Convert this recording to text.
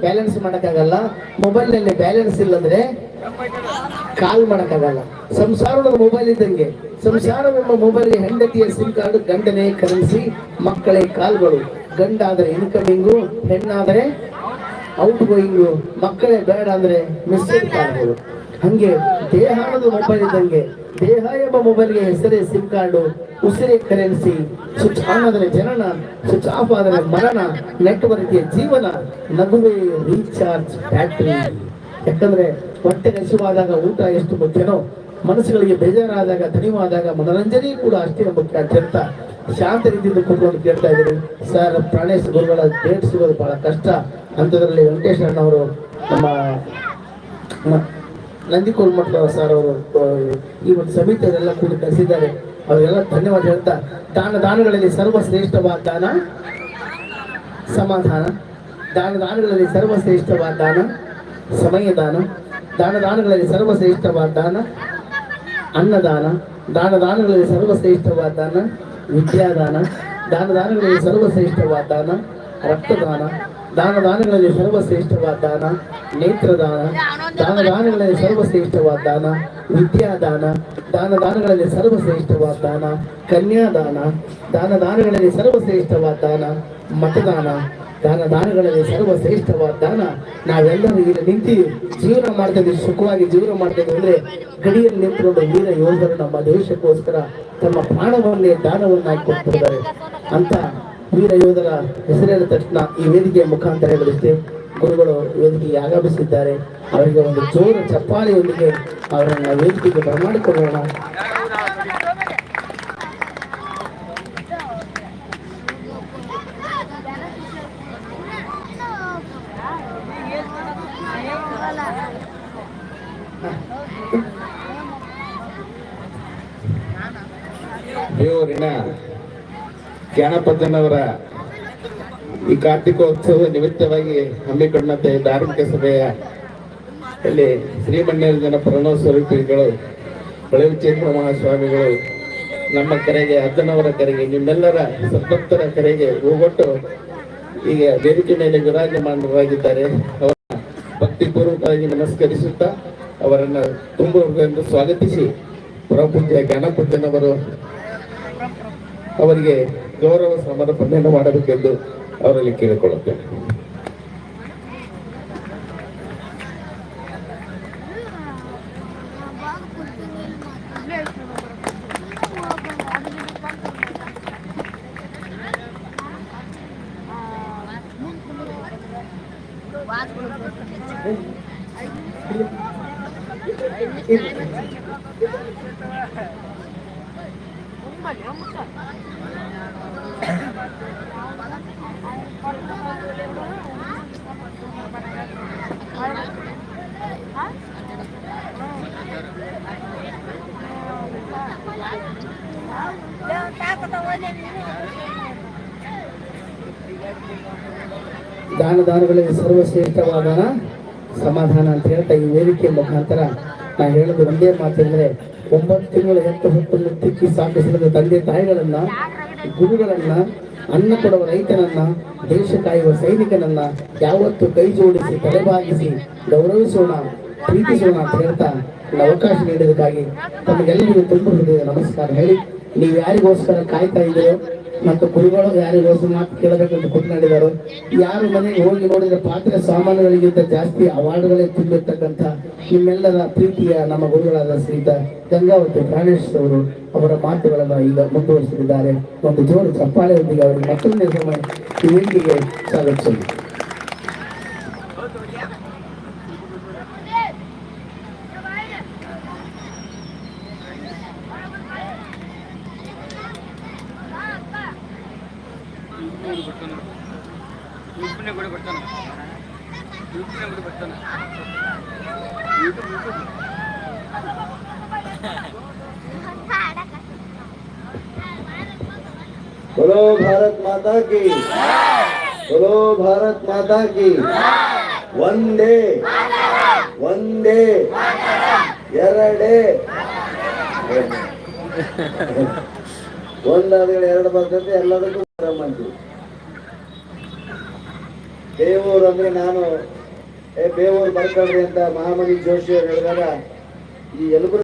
Balance ಮಾಡಕ್ಕಾಗಲ್ಲ. Mobile ನಲ್ಲಿ balance ಇಲ್ಲಂದ್ರೆ ಕಾಲ್ ಮಾಡಕ್ಕಾಗಲ್ಲ. ಸಂಸಾರದ ಮೊಬೈಲ್ ಇದ್ದಂಗೆ ಸಂಸಾರವೆಂಬ ಮೊಬೈಲ್ ಹೆಂಡತಿಯ ಸಿಮ್ ಕಾರ್ಡ್, ಗಂಡನೇ ಕರೆನ್ಸಿ, ಮಕ್ಕಳೇ ಕಾಲ್ಗಳು. ಗಂಡಾದರೆ ಇನ್ಕಮಿಂಗು, ಹೆಣ್ಣಾದರೆ ಔಟ್ ಗೋಯಿಂಗು, ಮಕ್ಕಳೇ ಬೇಡ ಅಂದ್ರೆ ಮೆಸೇಜ್ ಕಾಲ್ಗಳು. ಹಂಗೆ ದೇಹ ಅನ್ನೋದು ಮೊಬೈಲ್ ಇದ್ದಂಗೆ, ದೇಹ ಎಂಬ ಮೊಬೈಲ್ಗೆ ಹೆಸರೇ sim card, Usire currency. Switch on ಆದರೆ ಜನನ, ಸ್ವಿಚ್ ಆಫ್ ಆದರೆ ಮರಣ. ನೆಟ್ವರ್ಕ್ಗೆ ಜೀವನ, ನಗುವೆ ರೀಚಾರ್ಜ್ ಬ್ಯಾಟ್ರಿ. ಯಾಕಂದ್ರೆ ಹೊಟ್ಟೆ ಹಸಿವಾದಾಗ ಊಟ ಎಷ್ಟು ಮುಖ್ಯನೋ, ಮನಸ್ಸುಗಳಿಗೆ ಬೇಜಾರಾದಾಗ, ತಣಿವಾದಾಗ ಮನೋರಂಜನೆ ಕೂಡ ಅಷ್ಟೇ ಮುಖ್ಯ ಅಂತ ಶಾಂತ ರೀತಿಯಿಂದ ಕೂತ್ಕೊಂಡು ಕೇಳ್ತಾ ಇದ್ರು. ಸರ್, ಪ್ರಾಣೇಶ್ ಗುರುಗಳ ಡೇಟ್ ಸಿಗೋದು ಬಹಳ ಕಷ್ಟ. ಅಂಥದ್ರಲ್ಲಿ ವೆಂಕಟೇಶ್ ಅಣ್ಣವರು, ನಮ್ಮ ನಂದಿಕೋಲ್ಮಠ ಸರ್ ಅವರು ಈ ಒಂದು ಸಮಿತಿಯನ್ನೆಲ್ಲ ಕೂಡ ಕರೆಸಿದ್ದಾರೆ. ಅವರಿಗೆಲ್ಲ ಧನ್ಯವಾದ ಹೇಳ್ತಾ, ದಾನಗಳಲ್ಲಿ ಸರ್ವಶ್ರೇಷ್ಠವಾದ ದಾನ ಸಮಾಧಾನ, ದಾನಗಳಲ್ಲಿ ಸರ್ವಶ್ರೇಷ್ಠವಾದ ದಾನ ಸಮಯದಾನ, ದಾನಗಳಲ್ಲಿ ಸರ್ವಶ್ರೇಷ್ಠವಾದ ದಾನ ಅನ್ನದಾನ, ದಾನಗಳಲ್ಲಿ ಸರ್ವಶ್ರೇಷ್ಠವಾದ ದಾನ ವಿದ್ಯಾದಾನ, ದಾನಗಳಲ್ಲಿ ಸರ್ವಶ್ರೇಷ್ಠವಾದ ದಾನ ರಕ್ತದಾನ, ದಾನಗಳಲ್ಲಿ ಸರ್ವಶ್ರೇಷ್ಠವಾದ ದಾನ ನೇತ್ರದಾನ, ದಾನಗಳಲ್ಲಿ ಸರ್ವಶ್ರೇಷ್ಠವಾದ ದಾನ ವಿದ್ಯಾದಾನ, ದಾನಗಳಲ್ಲಿ ಸರ್ವಶ್ರೇಷ್ಠವಾದ ದಾನ ಕನ್ಯಾದಾನ, ದಾನಗಳಲ್ಲಿ ಸರ್ವಶ್ರೇಷ್ಠವಾದ ದಾನ ಮತದಾನ, ದಾನಗಳಲ್ಲಿ ಸರ್ವಶ್ರೇಷ್ಠವಾದ ದಾನ. ನಾವೆಲ್ಲರೂ ಇಲ್ಲಿ ನಿಂತು ಜೀವನ ಮಾಡ್ತಾ ಇದ್ದೀವಿ, ಸುಖವಾಗಿ ಜೀವನ ಮಾಡ್ತಾ ಇದ್ದೀವಿ ಅಂದ್ರೆ ಗಡಿಯಲ್ಲಿ ನಿಂತುಕೊಂಡು ವೀರ ಯೋಧರು ನಮ್ಮ ದೇಶಕ್ಕೋಸ್ಕರ ತಮ್ಮ ಪ್ರಾಣವನ್ನೇ ದಾನವನ್ನಾಗಿ ಕೊಟ್ಟಿದ್ದಾರೆ. ಅಂತ ವೀರ ಯೋಧರ ಹೆಸರಿನ ತಕ್ಷಣ ಈ ವೇದಿಕೆಯ ಮುಖಾಂತರ ಹೇಳುತ್ತೆ, ಗುರುಗಳು ವೇದಿಕೆಗೆ ಆಗಮಿಸಿದ್ದಾರೆ. ಅವರಿಗೆ ಒಂದು ಜೋರ ಚಪ್ಪಾಳೆಯೊಂದಿಗೆ ಅವರನ್ನ ವೇದಿಕೆಗೆ ಬರಮಾಡಿಕೊಳ್ಳೋಣ. ದೇವರಿನ ಜ್ಞಾನಪದ್ದನವರ ಈ ಕಾರ್ತಿಕೋತ್ಸವ ನಿಮಿತ್ತವಾಗಿ ಹಮ್ಮಿಕೊಂಡಂತ ಧಾರ್ಮಿಕ ಸಭೆಯ ಇಲ್ಲಿ ಶ್ರೀಮಣ್ಯಜನ ಪ್ರಣವ ಸ್ವರೂಪಿಗಳು, ಹೊಳೆವಿಚೇಂದ್ರ ಮಹಾಸ್ವಾಮಿಗಳು ನಮ್ಮ ಕರೆಗೆ, ಅಜ್ಜನವರ ಕರೆಗೆ, ನಿಮ್ಮೆಲ್ಲರ ಸದ್ಭಕ್ತರ ಕರೆಗೆ ಹೋಗೊಟ್ಟು ಈಗ ವೇದಿಕೆ ಮೇಲೆ ವಿರಾಜಮಾನರಾಗಿದ್ದಾರೆ. ಅವರ ಭಕ್ತಿಪೂರ್ವಕವಾಗಿ ನಮಸ್ಕರಿಸುತ್ತಾ ಅವರನ್ನು ತುಂಬ ಹೃದಯದಿಂದ ಸ್ವಾಗತಿಸಿ ಪರಮಪೂಜ್ಯ ಜ್ಞಾನಪದ್ದನವರು ಅವರಿಗೆ ಗೌರವ ಸಮರ್ಪಣೆಯನ್ನು ಮಾಡಬೇಕೆಂದು ಅವರಲ್ಲಿ ಕೇಳಿಕೊಳ್ಳುತ್ತೇನೆ. ದಾನಗಳಲ್ಲಿ ಸರ್ವಶ್ರೇಷ್ಠವಾದ ಸಮಾಧಾನ ಅಂತ ಹೇಳ್ತಾ ಈ ವೇದಿಕೆಯ ಮುಖಾಂತರ ನಾ ಹೇಳೋದು ಒಂದೇ ಮಾತಂದ್ರೆ, 9 ತಿಂಗಳು ಹೆತ್ತು ಹೊತ್ತನ್ನು ತಿಕ್ಕಿ ಸಾಕಿಸಿದ ತಂದೆ ತಾಯಿಗಳನ್ನ, ಗುರುಗಳನ್ನ, ಅನ್ನ ಕೊಡುವ ರೈತನನ್ನ, ದೇಶ ಕಾಯುವ ಸೈನಿಕನನ್ನ ಯಾವತ್ತು ಕೈ ಜೋಡಿಸಿ ತಲೆಬಾಗಿಸಿ ಗೌರವಿಸೋಣ, ಪ್ರೀತಿಸೋಣ ಅಂತ ಹೇಳ್ತಾ ಅವಕಾಶ ನೀಡಿದಕ್ಕಾಗಿ ತಮಗೆಲ್ಲರಿಗೂ ತುಂಬ ಹೃದಯ ನಮಸ್ಕಾರ ಹೇಳಿ, ನೀವು ಯಾರಿಗೋಸ್ಕರ ಕಾಯ್ತಾ ಇದ್ದೀರೋ ಮತ್ತು ಗುರುಗಳು ಯಾರಿಗೋಸ್ಕರ ಮಾತು ಕೇಳಬೇಕಂತ ಕೂತ್ಕೊಂಡಿದ್ದಾರೋ, ಯಾರು ಮನೆಗೆ ಹೋಗಿ ನೋಡಿದ್ರೆ ಪಾತ್ರೆ ಸಾಮಾನುಗಳಿಗಿಂತ ಜಾಸ್ತಿ ಅವಾರ್ಡ್ಗಳೇ ತುಂಬಿರ್ತಕ್ಕಂಥ ನಿಮ್ಮೆಲ್ಲರ ಪ್ರೀತಿಯ ನಮ್ಮ ಗುರುಗಳಾದ ಶ್ರೀಯುತ ಗಂಗಾವತಿ ಪ್ರಾಣೇಶ್ ಅವರು ಅವರ ಮಾತುಗಳನ್ನು ಈಗ ಮುಂದುವರಿಸಿದ್ದಾರೆ. ಒಂದು ಜೋರು ಚಪ್ಪಾಳೆಯೊಂದಿಗೆ ಅವರಿಗೆ ಮತ್ತೊಂದೇ ಸಮಯ ಈ ವೇದಿಕೆಗೆ ಸ್ವಾಗತಿಸಲು. बोलो भारत माता की, बोलो भारत माता की, वंदे वंदे ಎರಡೇ ಒಂದಾದ್ರೆ ಎರಡು ಬರ್ತದೆ, ಎಲ್ಲದಕ್ಕೂ ಮಾಡ್ತೀವಿ. ಬೇವೂರು ಅಂದ್ರೆ ನಾನು ಬೇವೂರು ಬರ್ಕೊಳ್ರಿ ಅಂತ ಮಹಾಮನಿ ಜೋಶಿ ಅವ್ರು ಹೇಳಿದಾಗ ಈ ಯಲಬುರ್ಗ